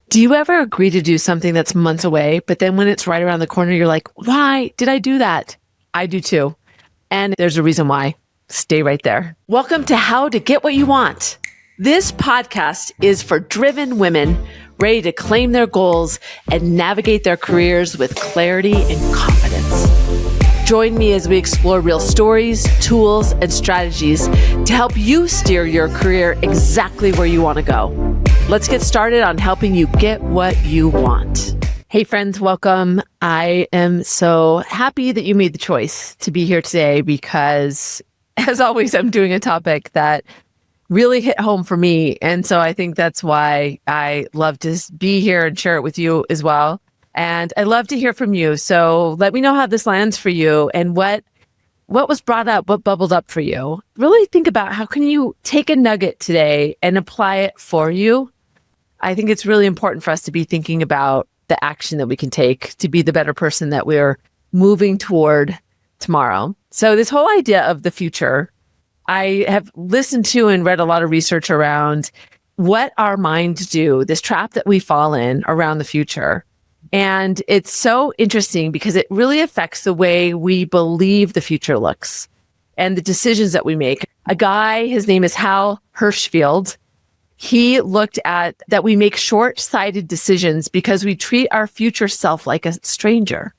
Do you ever agree to do something that's months away, but then when it's right around the corner, you're like, why did I do that? I do too. And there's a reason why. Stay right there. Welcome to How to Get What You Want. This podcast is for driven women ready to claim their goals and navigate their careers with clarity and confidence. Join me as we explore real stories, tools, and strategies to help you steer your career exactly where you want to go. Let's get started on helping you get what you want. Hey friends, welcome. I am so happy that you made the choice to be here today because, as always, I'm doing a topic that really hit home for me. And so I think that's why I love to be here and share it with you as well. And I love to hear from you. So let me know how this lands for you and what was brought up, what bubbled up for you. Really think about how can you take a nugget today and apply it for you. I think it's really important for us to be thinking about the action that we can take to be the better person that we're moving toward tomorrow. So this whole idea of the future, I have listened to and read a lot of research around what our minds do, this trap that we fall in around the future. And it's so interesting because it really affects the way we believe the future looks and the decisions that we make. A guy, his name is Hal Hershfield. He looked at that we make short-sighted decisions because we treat our future self like a stranger.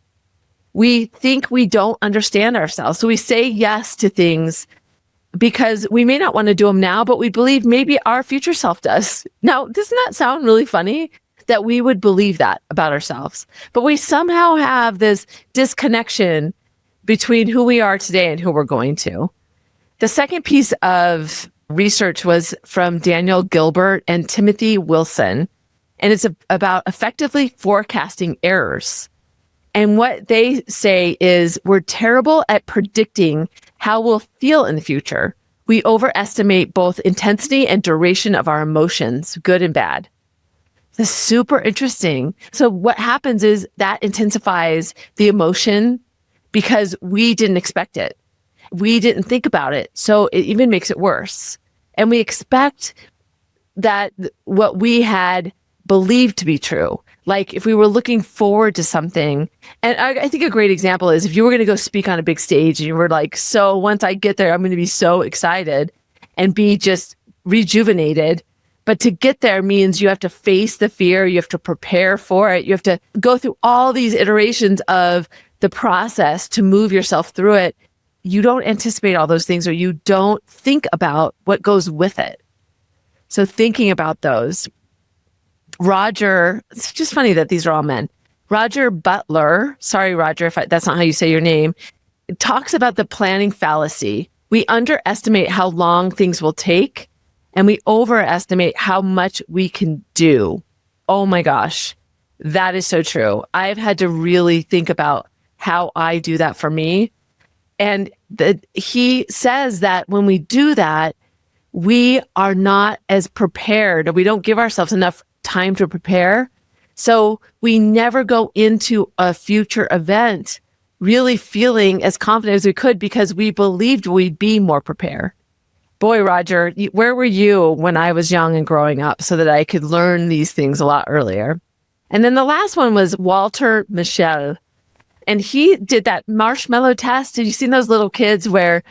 We think we don't understand ourselves. So we say yes to things because we may not want to do them now, but we believe maybe our future self does. Now, doesn't that sound really funny that we would believe that about ourselves? But we somehow have this disconnection between who we are today and who we're going to. The second piece of research was from Daniel Gilbert and Timothy Wilson, and it's about effectively forecasting errors. And what they say is we're terrible at predicting how we'll feel in the future. We overestimate both intensity and duration of our emotions, good and bad. This is super interesting. So what happens is that intensifies the emotion because we didn't expect it. We didn't think about it. So it even makes it worse. And we expect that what we had believed to be true. Like if we were looking forward to something, and I think a great example is if you were going to go speak on a big stage and you were like, so once I get there, I'm going to be so excited and be just rejuvenated. But to get there means you have to face the fear, you have to prepare for it, you have to go through all these iterations of the process to move yourself through it. You don't anticipate all those things or you don't think about what goes with it. So thinking about those. Roger, it's just funny that these are all men. Roger Butler, sorry, Roger, if that's not how you say your name, talks about the planning fallacy. We underestimate how long things will take and we overestimate how much we can do. Oh my gosh, that is so true. I've had to really think about how I do that for me. And he says that when we do that, we are not as prepared, or we don't give ourselves enough time to prepare. So we never go into a future event really feeling as confident as we could because we believed we'd be more prepared. Boy, Roger, where were you when I was young and growing up so that I could learn these things a lot earlier? And then the last one was Walter Mischel. And he did that marshmallow test. Have you seen those little kids where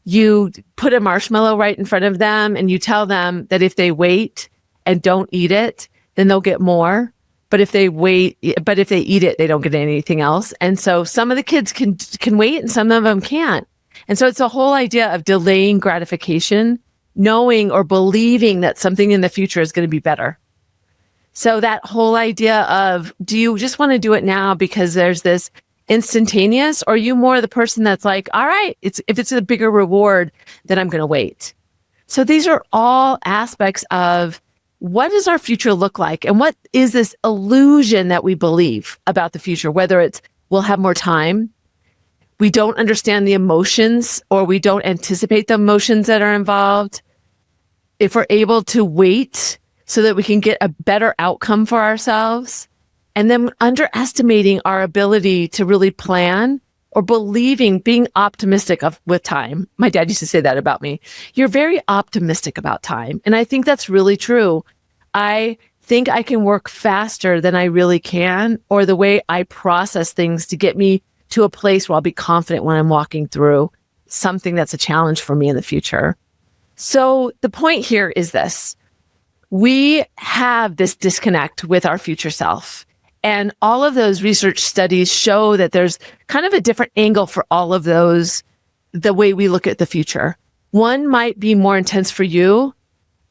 you put a marshmallow right in front of them and you tell them that if they wait and don't eat it, then they'll get more. But if they eat it, they don't get anything else. And so some of the kids can wait and some of them can't. And so it's the whole idea of delaying gratification, knowing or believing that something in the future is going to be better. So that whole idea of, do you just want to do it now because there's this instantaneous, or are you more the person that's like, all right, if it's a bigger reward, then I'm going to wait. So these are all aspects of what does our future look like? And what is this illusion that we believe about the future, whether it's we'll have more time, we don't understand the emotions, or we don't anticipate the emotions that are involved. If we're able to wait so that we can get a better outcome for ourselves, and then underestimating our ability to really plan or being optimistic with time. My dad used to say that about me. You're very optimistic about time. And I think that's really true. I think I can work faster than I really can, or the way I process things to get me to a place where I'll be confident when I'm walking through something that's a challenge for me in the future. So the point here is this. We have this disconnect with our future self. And all of those research studies show that there's kind of a different angle for all of those, the way we look at the future. One might be more intense for you.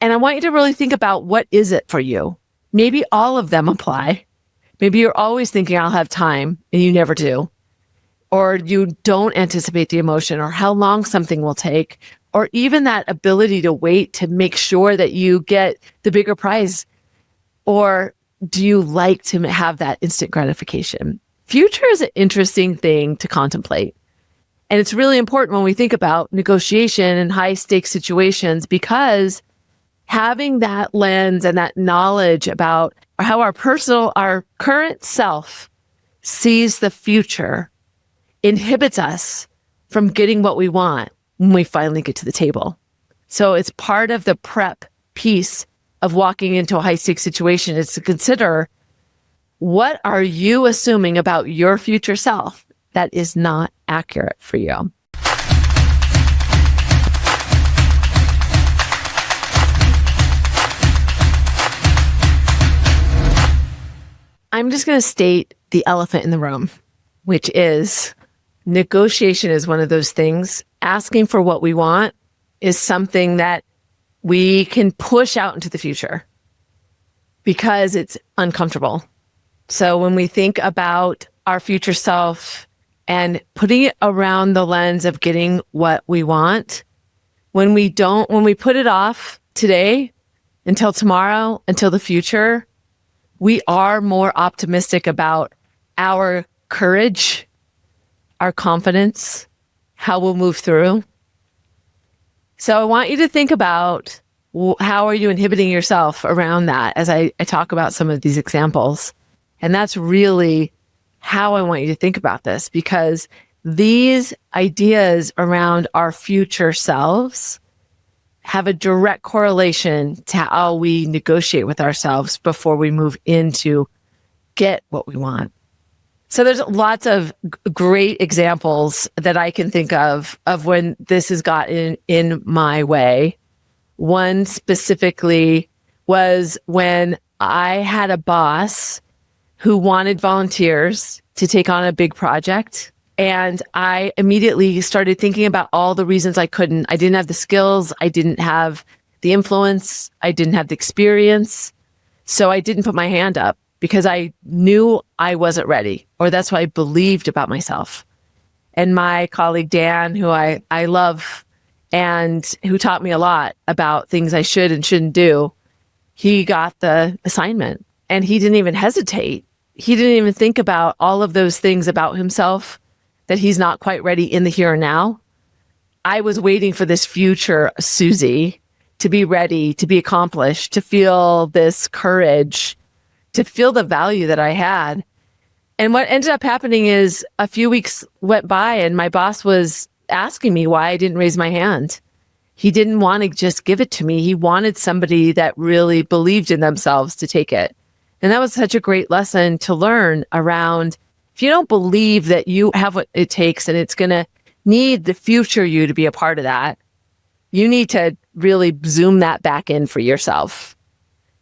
And I want you to really think about, what is it for you? Maybe all of them apply. Maybe you're always thinking, I'll have time, and you never do. Or you don't anticipate the emotion or how long something will take, or even that ability to wait to make sure that you get the bigger prize. Or do you like to have that instant gratification? Future is an interesting thing to contemplate. And it's really important when we think about negotiation and high stakes situations, because having that lens and that knowledge about how our current self sees the future inhibits us from getting what we want when we finally get to the table. So it's part of the prep piece of walking into a high stakes situation, is to consider, what are you assuming about your future self that is not accurate for you? I'm just going to state the elephant in the room, which is negotiation is one of those things. Asking for what we want is something that we can push out into the future because it's uncomfortable. So when we think about our future self and putting it around the lens of getting what we want, when we put it off today until tomorrow, until the future, we are more optimistic about our courage, our confidence, how we'll move through. So I want you to think about, how are you inhibiting yourself around that as I talk about some of these examples. And that's really how I want you to think about this, because these ideas around our future selves have a direct correlation to how we negotiate with ourselves before we move into get what we want. So there's lots of great examples that I can think of when this has gotten in my way. One specifically was when I had a boss who wanted volunteers to take on a big project. And I immediately started thinking about all the reasons I couldn't. I didn't have the skills. I didn't have the influence. I didn't have the experience. So I didn't put my hand up because I knew I wasn't ready, or that's what I believed about myself. And my colleague, Dan, who I love and who taught me a lot about things I should and shouldn't do, he got the assignment and he didn't even hesitate. He didn't even think about all of those things about himself that he's not quite ready in the here and now. I was waiting for this future Susie to be ready, to be accomplished, to feel this courage, to feel the value that I had. And what ended up happening is a few weeks went by and my boss was asking me why I didn't raise my hand. He didn't want to just give it to me. He wanted somebody that really believed in themselves to take it. And that was such a great lesson to learn around, if you don't believe that you have what it takes and it's going to need the future you to be a part of that, you need to really zoom that back in for yourself.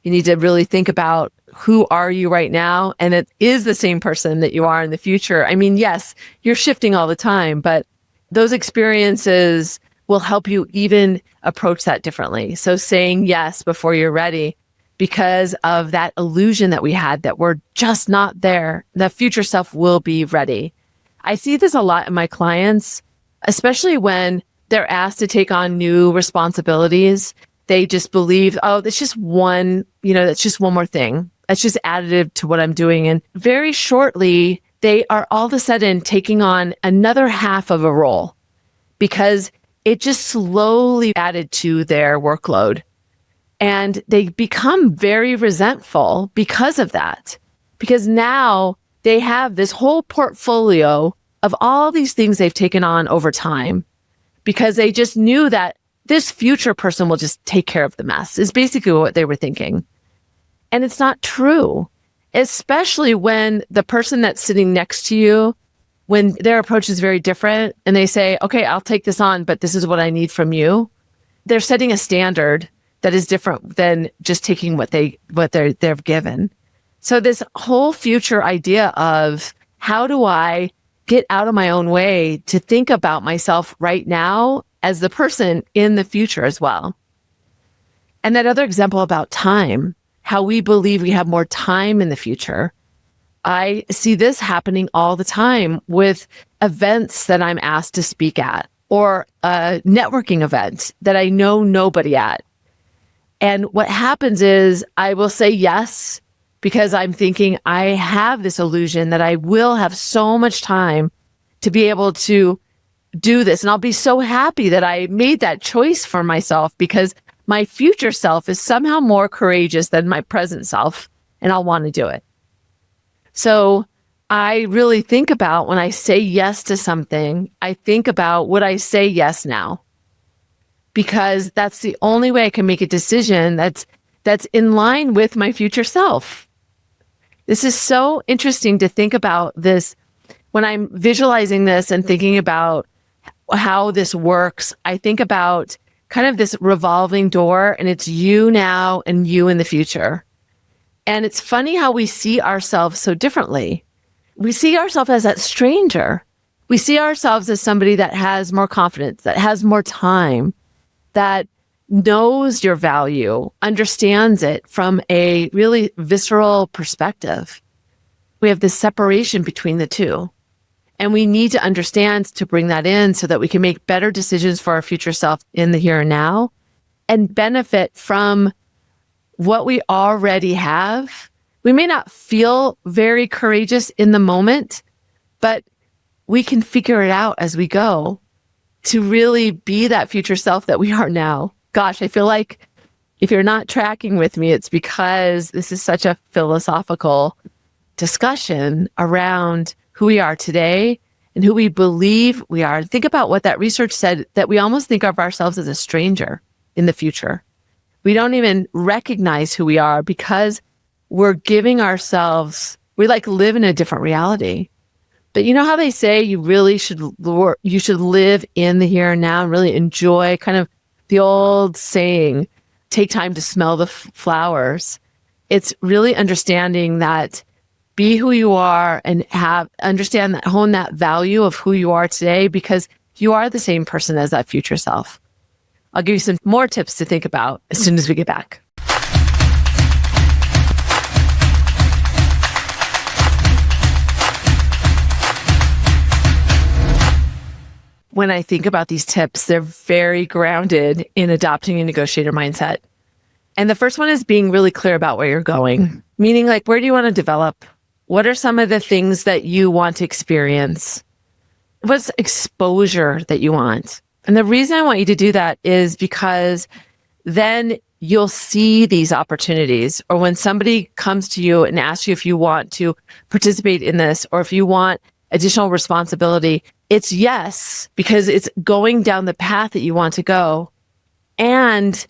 You need to really think about, who are you right now? And it is the same person that you are in the future. I mean, yes, you're shifting all the time, but those experiences will help you even approach that differently. So saying yes before you're ready, because of that illusion that we had that we're just not there. The future self will be ready. I see this a lot in my clients, especially when they're asked to take on new responsibilities. They just believe, oh, that's just one, that's just one more thing. That's just additive to what I'm doing. And very shortly, they are all of a sudden taking on another half of a role because it just slowly added to their workload. And they become very resentful because of that, because now they have this whole portfolio of all these things they've taken on over time, because they just knew that this future person will just take care of the mess, is basically what they were thinking. And it's not true, especially when the person that's sitting next to you, when their approach is very different and they say, okay, I'll take this on, but this is what I need from you. They're setting a standard that is different than just taking what they're given. So this whole future idea of how do I get out of my own way to think about myself right now as the person in the future as well. And that other example about time, how we believe we have more time in the future. I see this happening all the time with events that I'm asked to speak at, or a networking event that I know nobody at. And what happens is I will say yes, because I'm thinking I have this illusion that I will have so much time to be able to do this. And I'll be so happy that I made that choice for myself, because my future self is somehow more courageous than my present self, and I'll want to do it. So I really think about, when I say yes to something, I think about, would I say yes now? Because that's the only way I can make a decision that's in line with my future self. This is so interesting to think about this. When I'm visualizing this and thinking about how this works, I think about kind of this revolving door, and it's you now and you in the future. And it's funny how we see ourselves so differently. We see ourselves as that stranger. We see ourselves as somebody that has more confidence, that has more time, that knows your value, understands it from a really visceral perspective. We have this separation between the two. And we need to understand to bring that in so that we can make better decisions for our future self in the here and now, and benefit from what we already have. We may not feel very courageous in the moment, but we can figure it out as we go to really be that future self that we are now. Gosh, I feel like if you're not tracking with me, it's because this is such a philosophical discussion around who we are today and who we believe we are. Think about what that research said, that we almost think of ourselves as a stranger in the future. We don't even recognize who we are because we're giving ourselves, we like live in a different reality. But you know how they say you should live in the here and now and really enjoy, kind of the old saying, take time to smell the flowers. It's really understanding that, be who you are and understand that, hone that value of who you are today, because you are the same person as that future self. I'll give you some more tips to think about as soon as we get back. When I think about these tips, they're very grounded in adopting a negotiator mindset. And the first one is being really clear about where you're going, meaning like, where do you want to develop? What are some of the things that you want to experience? What's exposure that you want? And the reason I want you to do that is because then you'll see these opportunities, or when somebody comes to you and asks you if you want to participate in this, or if you want additional responsibility, it's yes, because it's going down the path that you want to go. And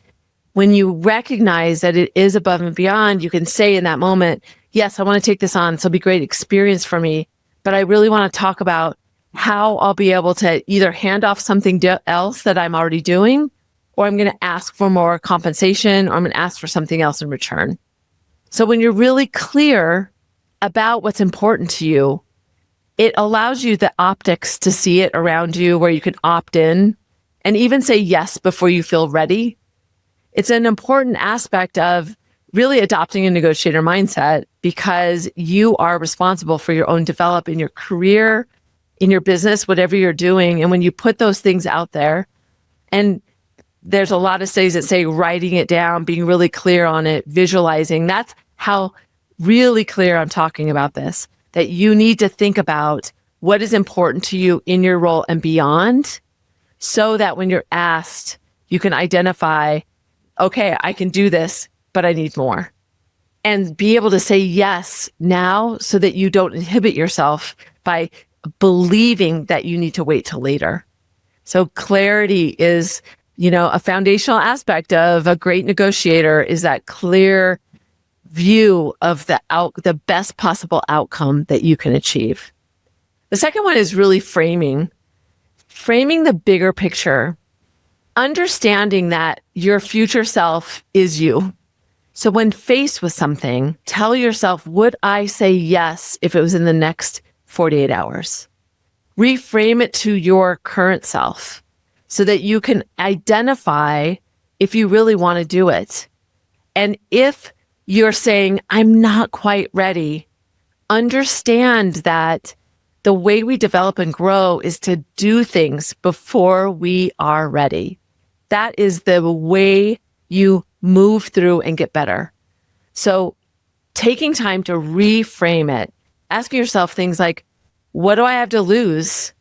when you recognize that it is above and beyond, you can say in that moment, yes, I want to take this on. This will be a great experience for me, but I really want to talk about how I'll be able to either hand off something else that I'm already doing, or I'm going to ask for more compensation, or I'm going to ask for something else in return. So when you're really clear about what's important to you, it allows you the optics to see it around you, where you can opt in and even say yes before you feel ready. It's an important aspect of really adopting a negotiator mindset, because you are responsible for your own development in your career, in your business, whatever you're doing. And when you put those things out there, and there's a lot of studies that say writing it down, being really clear on it, visualizing, that's how really clear I'm talking about this, that you need to think about what is important to you in your role and beyond, so that when you're asked, you can identify, okay, I can do this, but I need more. And be able to say yes now, so that you don't inhibit yourself by believing that you need to wait till later. So clarity is, a foundational aspect of a great negotiator, is that clear view of the best possible outcome that you can achieve. The second one is really framing the bigger picture, understanding that your future self is you. So when faced with something, tell yourself, would I say yes if it was in the next 48 hours? Reframe it to your current self so that you can identify if you really want to do it. And if you're saying, I'm not quite ready, understand that the way we develop and grow is to do things before we are ready. That is the way you move through and get better. So taking time to reframe it, asking yourself things like, what do I have to lose?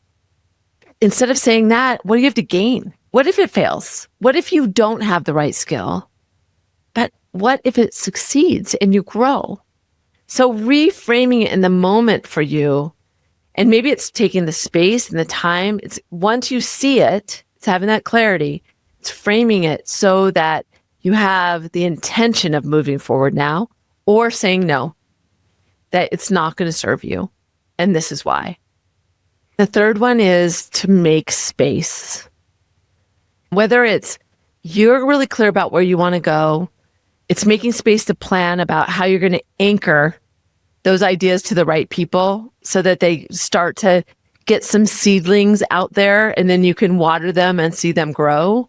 Instead of saying that, what do you have to gain? What if it fails? What if you don't have the right skill? But what if it succeeds and you grow? So reframing it in the moment for you, and maybe it's taking the space and the time. It's once you see it, it's having that clarity. It's framing it so that you have the intention of moving forward now or saying no, that it's not going to serve you. And this is why. The third one is to make space. Whether it's you're really clear about where you want to go, it's making space to plan about how you're going to anchor those ideas to the right people so that they start to get some seedlings out there and then you can water them and see them grow.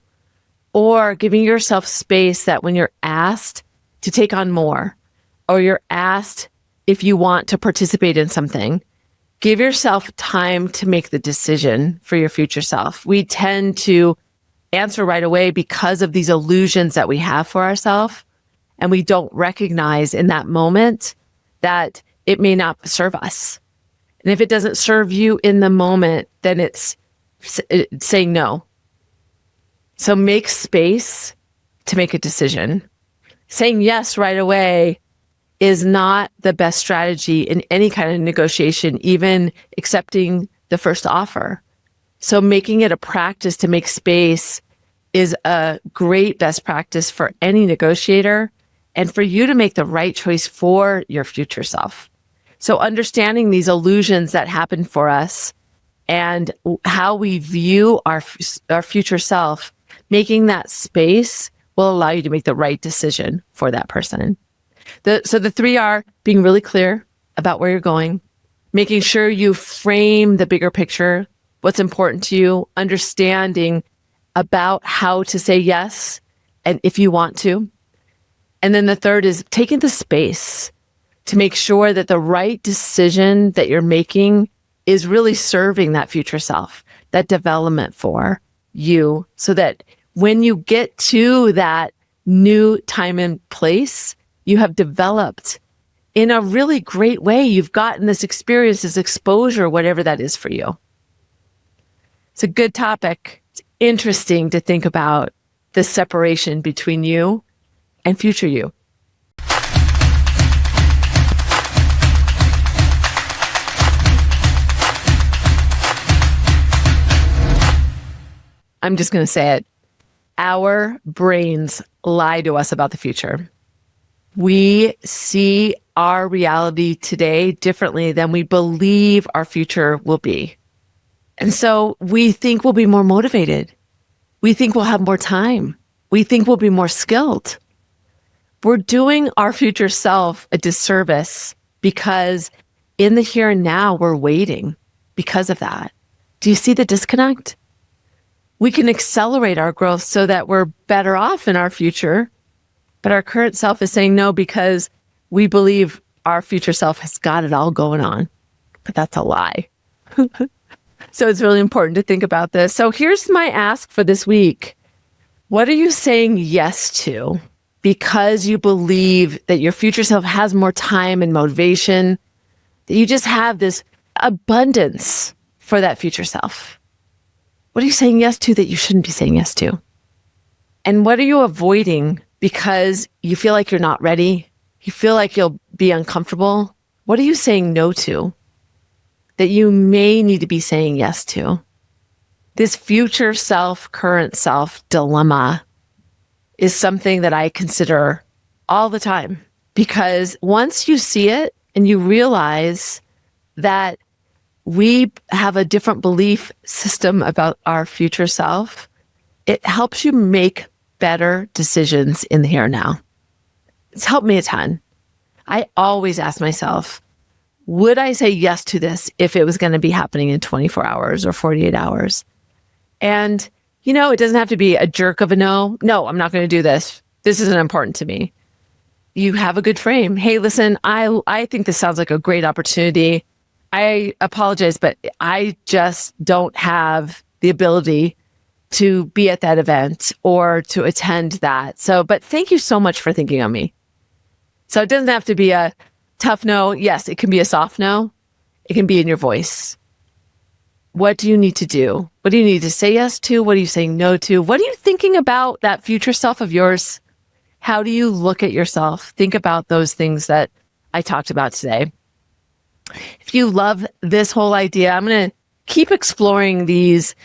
Or giving yourself space that when you're asked to take on more, or you're asked if you want to participate in something, give yourself time to make the decision for your future self. We tend to answer right away because of these illusions that we have for ourselves, and we don't recognize in that moment that it may not serve us. And if it doesn't serve you in the moment, then it's saying no. So make space to make a decision. Saying yes right away is not the best strategy in any kind of negotiation, even accepting the first offer. So making it a practice to make space is a great best practice for any negotiator and for you to make the right choice for your future self. So understanding these illusions that happen for us and how we view our future self, making that space will allow you to make the right decision for that person. So the three are being really clear about where you're going, making sure you frame the bigger picture, what's important to you, understanding about how to say yes and if you want to. And then the third is taking the space to make sure that the right decision that you're making is really serving that future self, that development for you, so that when you get to that new time and place, you have developed in a really great way. You've gotten this experience, this exposure, whatever that is for you. It's a good topic. It's interesting to think about the separation between you and future you. I'm just going to say it. Our brains lie to us about the future. We see our reality today differently than we believe our future will be. And so we think we'll be more motivated. We think we'll have more time. We think we'll be more skilled. We're doing our future self a disservice because in the here and now, we're waiting because of that. Do you see the disconnect? We can accelerate our growth so that we're better off in our future, but our current self is saying no because we believe our future self has got it all going on. But that's a lie. So it's really important to think about this. So here's my ask for this week. What are you saying yes to because you believe that your future self has more time and motivation, that you just have this abundance for that future self? What are you saying yes to that you shouldn't be saying yes to? And what are you avoiding because you feel like you're not ready? You feel like you'll be uncomfortable? What are you saying no to that you may need to be saying yes to? This future self, current self dilemma is something that I consider all the time Because once you see it and you realize that we have a different belief system about our future self, it helps you make better decisions in the here and now. It's helped me a ton. I always ask myself, would I say yes to this if it was going to be happening in 24 hours or 48 hours? And, it doesn't have to be a jerk of a no. No, I'm not going to do this. This isn't important to me. You have a good frame. Hey, listen, I think this sounds like a great opportunity. I apologize, but I just don't have the ability to be at that event or to attend that. But thank you so much for thinking of me. So it doesn't have to be a tough no. Yes, it can be a soft no. It can be in your voice. What do you need to do? What do you need to say yes to? What are you saying no to? What are you thinking about that future self of yours? How do you look at yourself? Think about those things that I talked about today. If you love this whole idea, I'm going to keep exploring these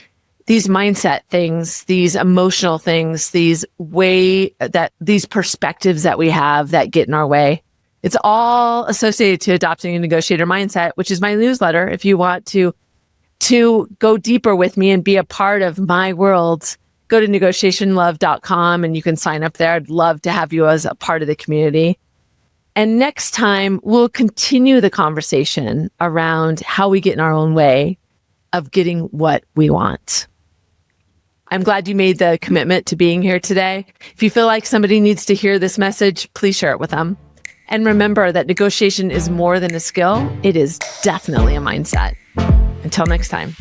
mindset things, these emotional things, these perspectives that we have that get in our way. It's all associated to adopting a negotiator mindset, which is my newsletter. If you want to go deeper with me and be a part of my world, go to negotiationlove.com and you can sign up there. I'd love to have you as a part of the community. And next time, we'll continue the conversation around how we get in our own way of getting what we want. I'm glad you made the commitment to being here today. If you feel like somebody needs to hear this message, please share it with them. And remember that negotiation is more than a skill. It is definitely a mindset. Until next time.